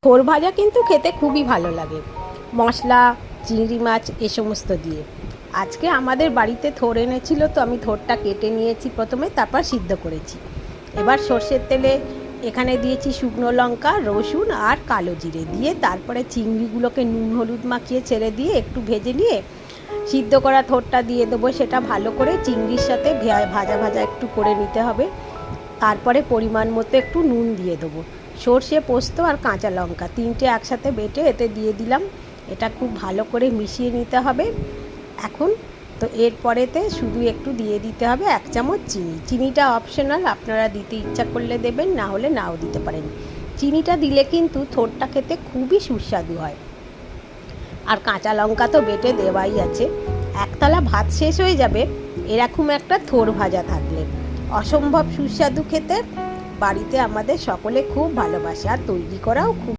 থোড় ভাজা কিন্তু খেতে খুবই ভালো লাগে, মশলা, চিংড়ি মাছ এ সমস্ত দিয়ে। আজকে আমাদের বাড়িতে থোড় এনেছিল, তো আমি থোড়টা কেটে নিয়েছি প্রথমে, তারপর সিদ্ধ করেছি। এবার সর্ষের তেলে এখানে দিয়েছি শুকনো লঙ্কা, রসুন আর কালো জিরে দিয়ে, তারপরে চিংড়িগুলোকে নুন হলুদ মাখিয়ে ছেড়ে দিয়ে একটু ভেজে নিয়ে সিদ্ধ করা থোড়টা দিয়ে দেবো। সেটা ভালো করে চিংড়ির সাথে ভাজা ভাজা একটু করে নিতে হবে। তারপরে পরিমাণ মতো একটু নুন দিয়ে দেবো। সর্ষে, পোস্ত আর কাঁচা লঙ্কা তিনটে একসাথে বেটে এতে দিয়ে দিলাম। এটা খুব ভালো করে মিশিয়ে নিতে হবে। এখন তো এরপরেতে শুধু একটু দিয়ে দিতে হবে 1 চামচ চিনি। চিনিটা অপশনাল, আপনারা দিতে ইচ্ছা করলে দেবেন, না হলে নাও দিতে পারেন। চিনিটা দিলে কিন্তু থোড়টা খেতে খুবই সুস্বাদু হয়। আর কাঁচা লঙ্কা তো বেটে দেওয়াই আছে। একতলা ভাত শেষ হয়ে যাবে এরকম একটা থোড় ভাজা থাকলে। অসম্ভব সুস্বাদু খেতে, বাড়িতে আমাদের সকলে খুব ভালোবাসে, আর তৈরি করাও খুব